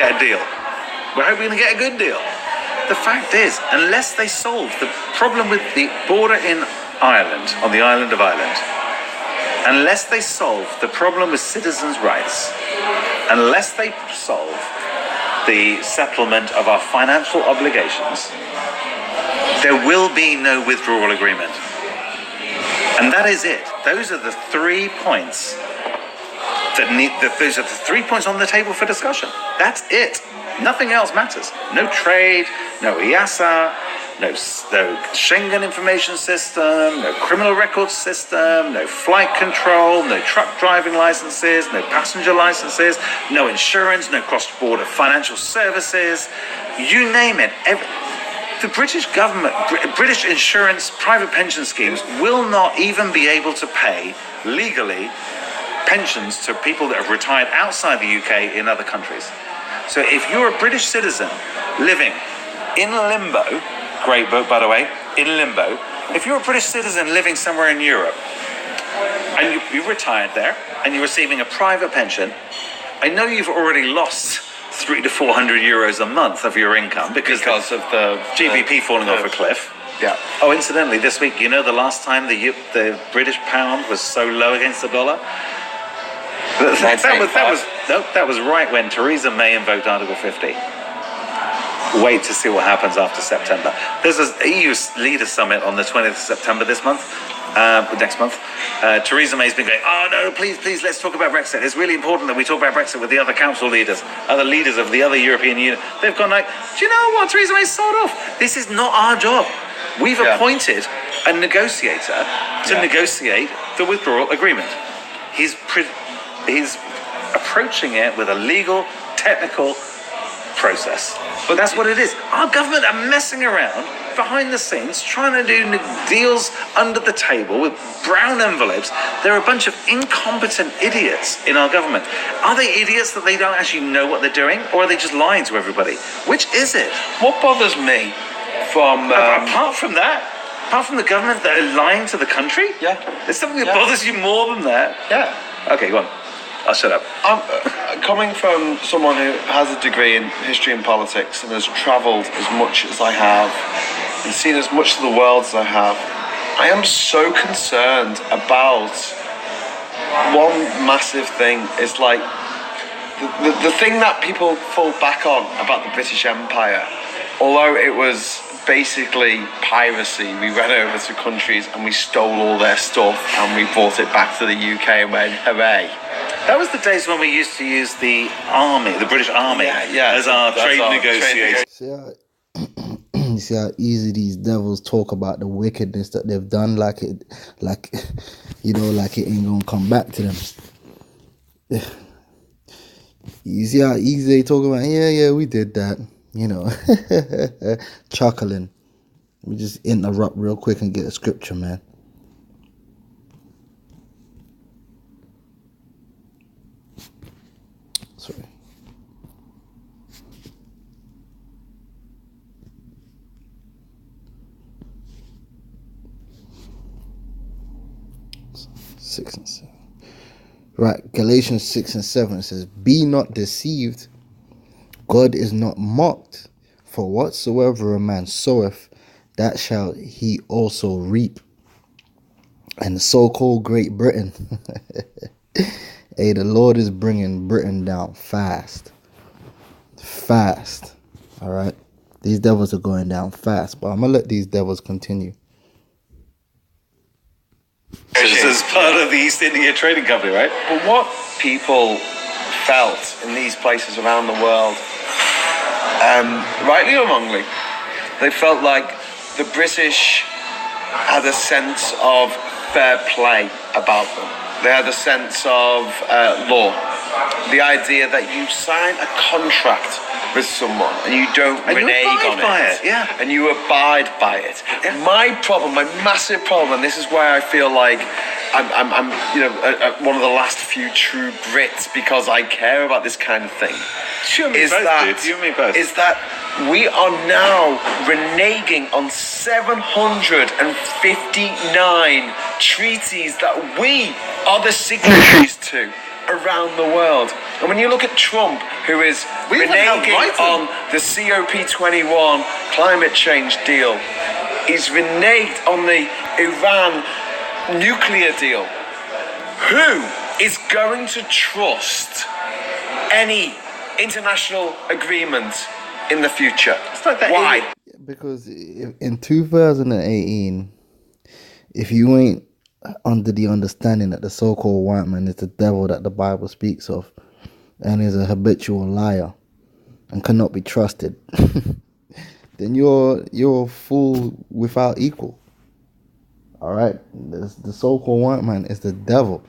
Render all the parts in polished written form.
get a deal. We're hoping to get a good deal. The fact is, unless they solve the problem with the border in Ireland, on the island of Ireland, unless they solve the problem with citizens' rights, unless they solve the settlement of our financial obligations, there will be no withdrawal agreement. And that is it. Those are the 3 points those are the 3 points on the table for discussion. That's it. Nothing else matters. No trade, no EASA, no Schengen information system, no criminal records system, no flight control, no truck driving licenses, no passenger licenses, no insurance, no cross-border financial services. You name it. The British government, British insurance, private pension schemes will not even be able to pay legally pensions to people that have retired outside the UK in other countries. So if you're a British citizen living in limbo, great book by the way, In Limbo, if you're a British citizen living somewhere in Europe and you retired there and you're receiving a private pension, I know you've already lost 300 to 400 euros a month of your income because of the GBP falling off a cliff. Yeah. Oh, incidentally, this week, you know the last time the British pound was so low against the dollar? That was right when Theresa May invoked Article 50. Wait to see what happens after September. There's an EU leader summit on the 20th of September next month. Theresa May's been going, oh no, please, let's talk about Brexit. It's really important that we talk about Brexit with the other council leaders, other leaders of the other European Union. They've gone like, do you know what, Theresa May's sold off. This is not our job. We've appointed a negotiator to negotiate the withdrawal agreement. He's approaching it with a legal, technical process. But that's what it is. Our government are messing around behind the scenes, trying to do deals under the table with brown envelopes. There are a bunch of incompetent idiots in our government. Are they idiots that they don't actually know what they're doing, or are they just lying to everybody? Which is it? What bothers me apart from the government that are lying to the country? Yeah. There's something that bothers you more than that? Yeah. Okay, go on. I'll shut up. Coming from someone who has a degree in history and politics and has travelled as much as I have and seen as much of the world as I have, I am so concerned about one massive thing. It's like the thing that people fall back on about the British Empire, although it was basically piracy. We went over to countries and we stole all their stuff and we brought it back to the UK and went, hooray. That was the days when we used to use the army, the British army, as our trade negotiator. See how easy these devils talk about the wickedness that they've done, like it ain't gonna come back to them. You see how easy they talk about, we did that, chuckling. We just interrupt real quick and get a scripture, man. Sorry. Six and 7. Right, Galatians 6 and 7 says, be not deceived, God is not mocked, for whatsoever a man soweth, that shall he also reap. And the so-called Great Britain, hey, the Lord is bringing Britain down fast, all right? These devils are going down fast, but I'm going to let these devils continue. This is part of the East India Trading Company, right? But what people felt in these places around the world, rightly or wrongly, they felt like the British had a sense of fair play about them. They had a sense of law. The idea that you sign a contract with someone and you don't renege on it. And you abide by it. My problem, my massive problem, and this is why I feel like I'm one of the last few true Brits because I care about this kind of thing. Is that we are now reneging on 759 treaties that we are the signatories to around the world. And when you look at Trump, who is reneging on the COP21 climate change deal, he's reneged on the Iran nuclear deal. Who is going to trust any international agreement in the future? Why? Because in 2018, if you ain't under the understanding that the so-called white man is the devil that the Bible speaks of and is a habitual liar and cannot be trusted, then you're a fool without equal. All right, the so-called white man is the devil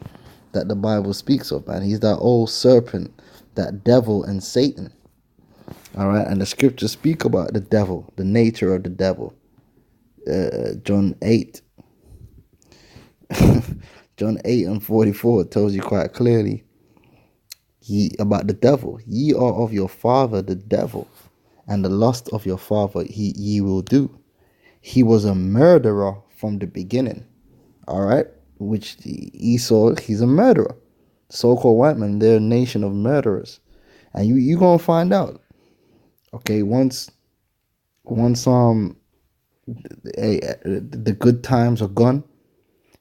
that the Bible speaks of, man. He's that old serpent, that devil and Satan. All right, and the scriptures speak about the devil, the nature of the devil. John 8. John 8 and 44 tells you quite clearly about the devil. Ye are of your father the devil, and the lust of your father ye will do. He was a murderer from the beginning. All right, which Esau, he's a murderer. So-called white men, they're a nation of murderers, and you gonna find out. Okay, once the good times are gone,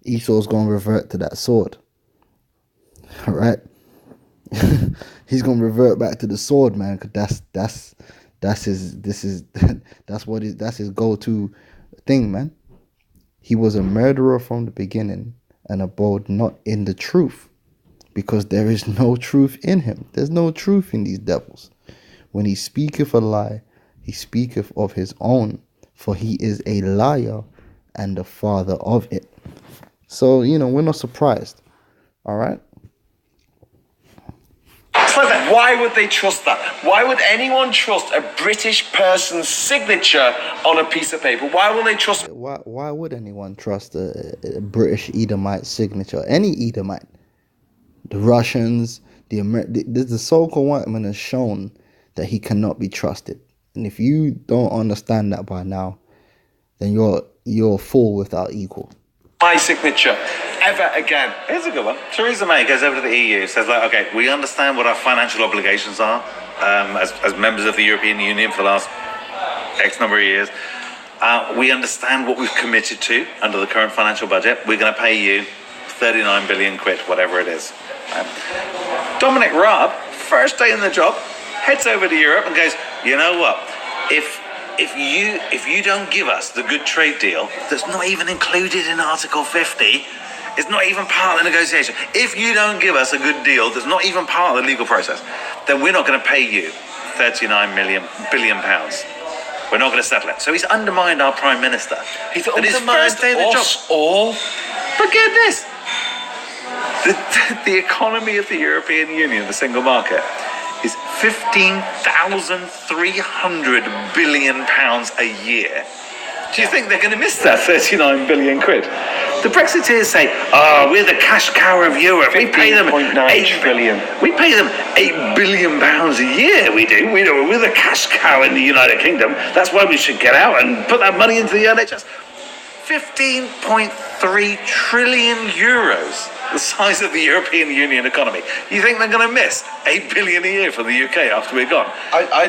Esau's gonna revert to that sword. All right, he's gonna revert back to the sword, man. Cause that's his go-to thing, man. He was a murderer from the beginning and abode not in the truth, because there is no truth in him. There's no truth in these devils. When he speaketh a lie, he speaketh of his own, for he is a liar and the father of it. So, we're not surprised. All right? It's like that. Why would they trust that? Why would anyone trust a British person's signature on a piece of paper? Why will they trust? Why would anyone trust a British Edomite signature? Any Edomite? The Russians, the so-called white man has shown that he cannot be trusted. And if you don't understand that by now, then you're a fool without equal. My signature ever again. Here's a good one. Theresa May goes over to the EU, says okay, we understand what our financial obligations are as members of the European Union for the last X number of years. We understand what we've committed to under the current financial budget. We're going to pay you 39 billion quid, whatever it is. Dominic Raab, first day in the job, heads over to Europe and goes, you know what? If you don't give us the good trade deal that's not even included in Article 50, it's not even part of the negotiation. If you don't give us a good deal that's not even part of the legal process, then we're not going to pay you 39 billion pounds. We're not going to settle it. So he's undermined our Prime Minister. He's undermined us all. But get this. The economy of the European Union, the single market, is 15,300 billion pounds a year. Do you think they're going to miss that 39 billion quid? The Brexiteers say, we're the cash cow of Europe. We pay them 8 trillion. We pay them 8 billion pounds a year. We do. We're the cash cow in the United Kingdom. That's why we should get out and put that money into the NHS. 15.3 trillion euros, the size of the European Union economy. You think they're going to miss 8 billion a year from the UK after we're gone?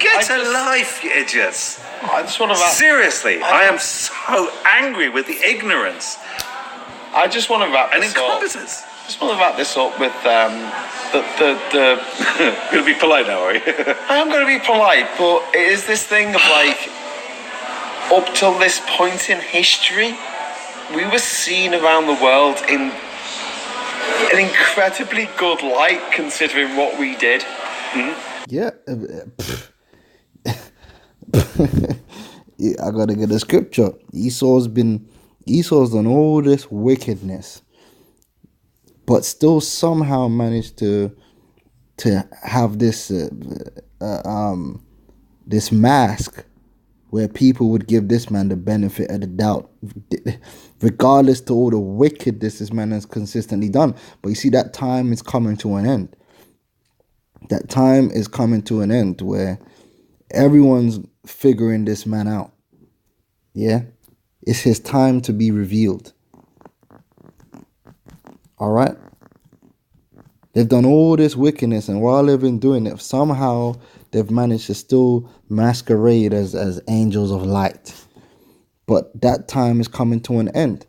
Get a life, you idiots. I just want to wrap. Seriously, I am so angry with the ignorance. I just want to wrap this incompetence. up. Just want to wrap this up with the. You're going to be polite now, are you? I am going to be polite, but it is this thing of up till this point in history, we were seen around the world in an incredibly good light, considering what we did. Mm-hmm. Yeah. I gotta get a scripture. Esau's done all this wickedness, but still somehow managed to have this this mask where people would give this man the benefit of the doubt, regardless to all the wickedness this man has consistently done. But you see, that time is coming to an end. That time is coming to an end where everyone's figuring this man out. Yeah? It's his time to be revealed. All right? They've done all this wickedness, and while they've been doing it, somehow they've managed to still masquerade as angels of light. But that time is coming to an end.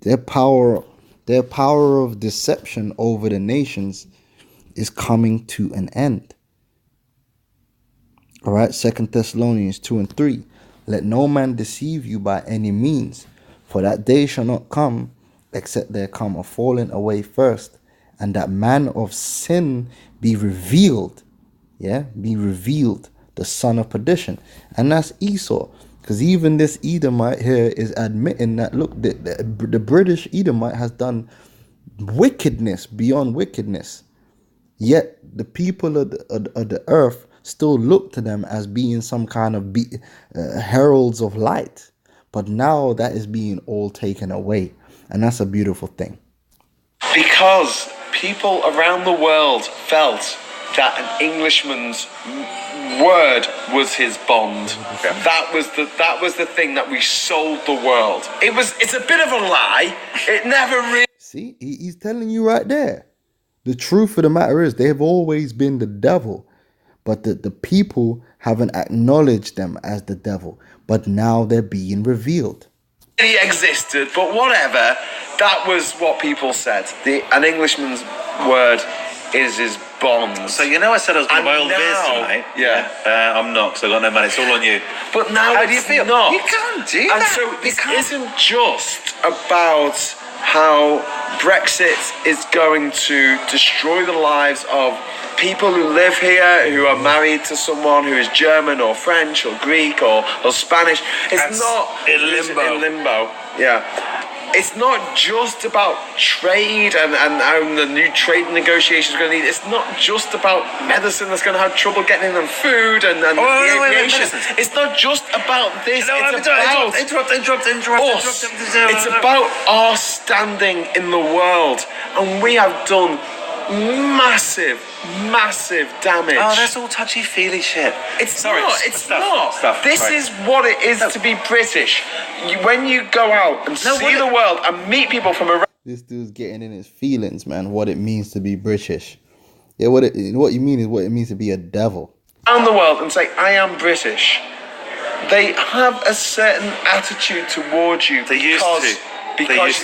Their power of deception over the nations is coming to an end. All right, 2 Thessalonians 2 and 3. Let no man deceive you by any means, for that day shall not come, except there come a falling away first, and that man of sin be revealed. Yeah, be revealed, the son of perdition. And that's Esau. Because even this Edomite here is admitting that, look, the British Edomite has done wickedness beyond wickedness. Yet the people of the earth still look to them as being some kind of heralds of light. But now that is being all taken away. And that's a beautiful thing. Because people around the world felt that an Englishman's word was his bond. Okay. That was the thing that we sold the world. It's a bit of a lie. It never really. See, he's telling you right there. The truth of the matter is they have always been the devil, but the people haven't acknowledged them as the devil. But now they're being revealed. He existed, but whatever. That was what people said. An Englishman's word is his bond. So I said I was going to buy all the beers tonight. Yeah. I'm not, because I've got no money. It's all on you. But now how do you feel? Not. You can't do and that. So this isn't just about how Brexit is going to destroy the lives of people who live here, who are married to someone who is German or French or Greek or Spanish. It's not in limbo. In limbo. Yeah. It's not just about trade and the new trade negotiations are going to need. It's not just about medicine that's going to have trouble getting them food and aviation. It's not just about this. Interrupt. It's about our standing in the world, and we have done massive damage. Oh, that's all touchy-feely shit. It's not. This is what it is to be British. When you go out and see the world and meet people from around. This dude's getting in his feelings, man, what it means to be British. Yeah, what you mean is what it means to be a devil. Around the world and say, I am British. They have a certain attitude towards you. They used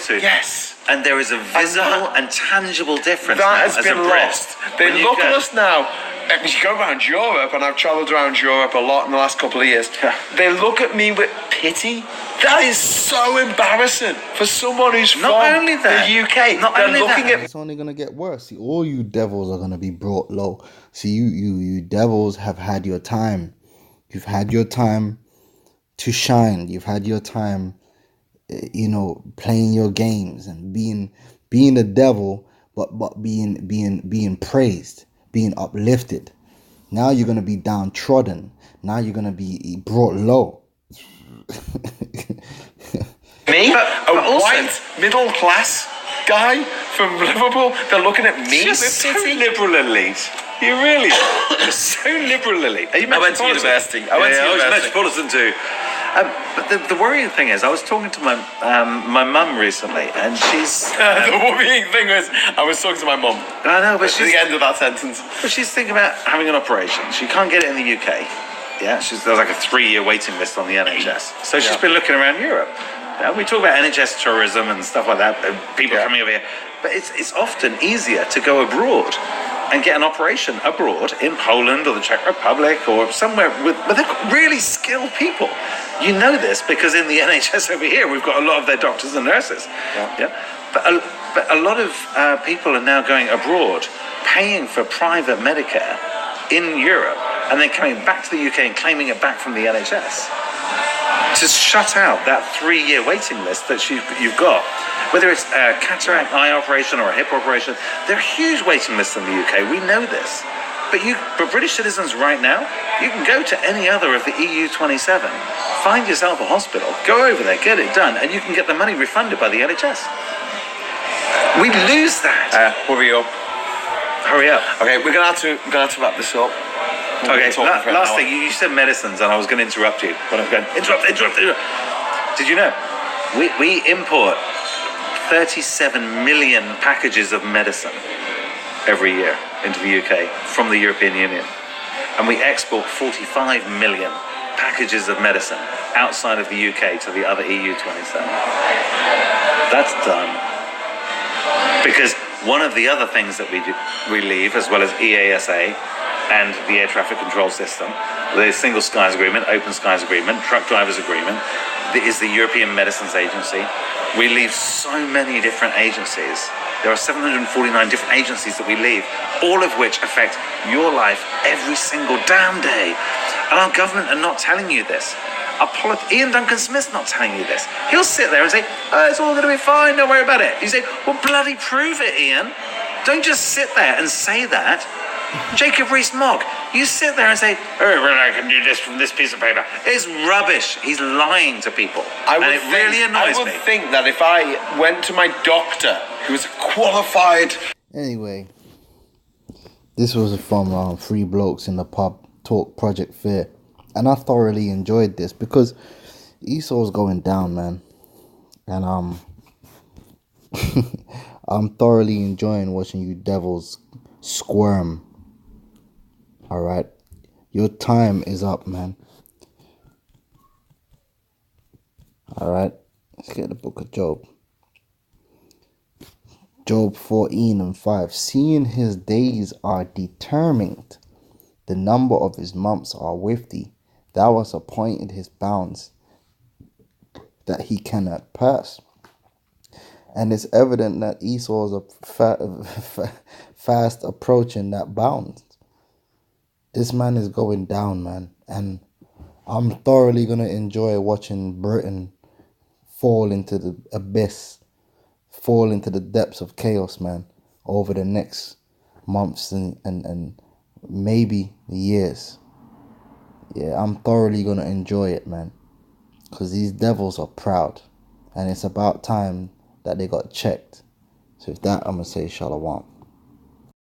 to. Yes. And there is a visible and tangible difference. That has been lost. They look at us now. You go around Europe, and I've travelled around Europe a lot in the last couple of years. They look at me with pity. That is so embarrassing for someone who's from the UK. It's only going to get worse. See, all you devils are going to be brought low. See, you devils have had your time. You've had your time to shine. You've had your time, playing your games and being the devil, but being praised, being uplifted. Now you're gonna be downtrodden. Now you're gonna be brought low. Me, a white middle class guy from Liverpool. They're looking at me. You're so liberal elite. You really are. You're so liberal elite. I went to university. I went to Metropolitan too. But the worrying thing is, I was talking to my mum recently, and she's... the worrying thing was, I was talking to my mum. I know, but she's... the end of that sentence. But she's thinking about having an operation. She can't get it in the UK. Yeah, there's like a 3-year waiting list on the NHS. So she's been looking around Europe. We talk about NHS tourism and stuff like that, people coming over here. But it's often easier to go abroad and get an operation abroad in Poland or the Czech Republic or somewhere where they've got really skilled people. You know this because in the NHS over here, we've got a lot of their doctors and nurses. Yeah. But a lot of people are now going abroad, paying for private Medicare in Europe, and then coming back to the UK and claiming it back from the NHS to shut out that 3-year waiting list that you've got. Whether it's a cataract eye operation or a hip operation, there are huge waiting lists in the UK. We know this. But British citizens right now, you can go to any other of the EU 27, find yourself a hospital, go over there, get it done, and you can get the money refunded by the NHS. We lose that. Hurry up. Okay, we're gonna have to wrap this up. Okay, last thing, you said medicines, and I was going to interrupt you. When I was going, interrupt. Did you know we import 37 million packages of medicine every year into the UK from the European Union. And we export 45 million packages of medicine outside of the UK to the other EU 27. That's done. Because one of the other things that we leave, as well as EASA and the Air Traffic Control System, the Single Skies Agreement, Open Skies Agreement, Truck Drivers Agreement, is the European Medicines Agency. We leave so many different agencies. There are 749 different agencies that we leave, all of which affect your life every single damn day. And our government are not telling you this. Ian Duncan Smith's not telling you this. He'll sit there and say, oh, it's all going to be fine, don't worry about it. You say, well, bloody prove it, Ian. Don't just sit there and say that. Jacob Rees-Mogg, you sit there and say, oh, well, I can do this from this piece of paper. It's rubbish. He's lying to people. Really annoys me. I would think that if I went to my doctor, who was qualified... Anyway, this was from Three Blokes in the Pub Talk Project Fear. And I thoroughly enjoyed this because Esau's going down, man. And I'm thoroughly enjoying watching you devils squirm. Alright? Your time is up, man. Alright? Let's get the book of Job. Job 14:5. Seeing his days are determined, the number of his months are with thee. Thou hast appointed his bounds, that he cannot pass. And it's evident that Esau is fast approaching that bound. This man is going down, man. And I'm thoroughly going to enjoy watching Britain fall into the abyss, fall into the depths of chaos, man, over the next months and maybe years. Yeah, I'm thoroughly going to enjoy it, man. Because these devils are proud. And it's about time that they got checked. So with that, I'm going to say shalom.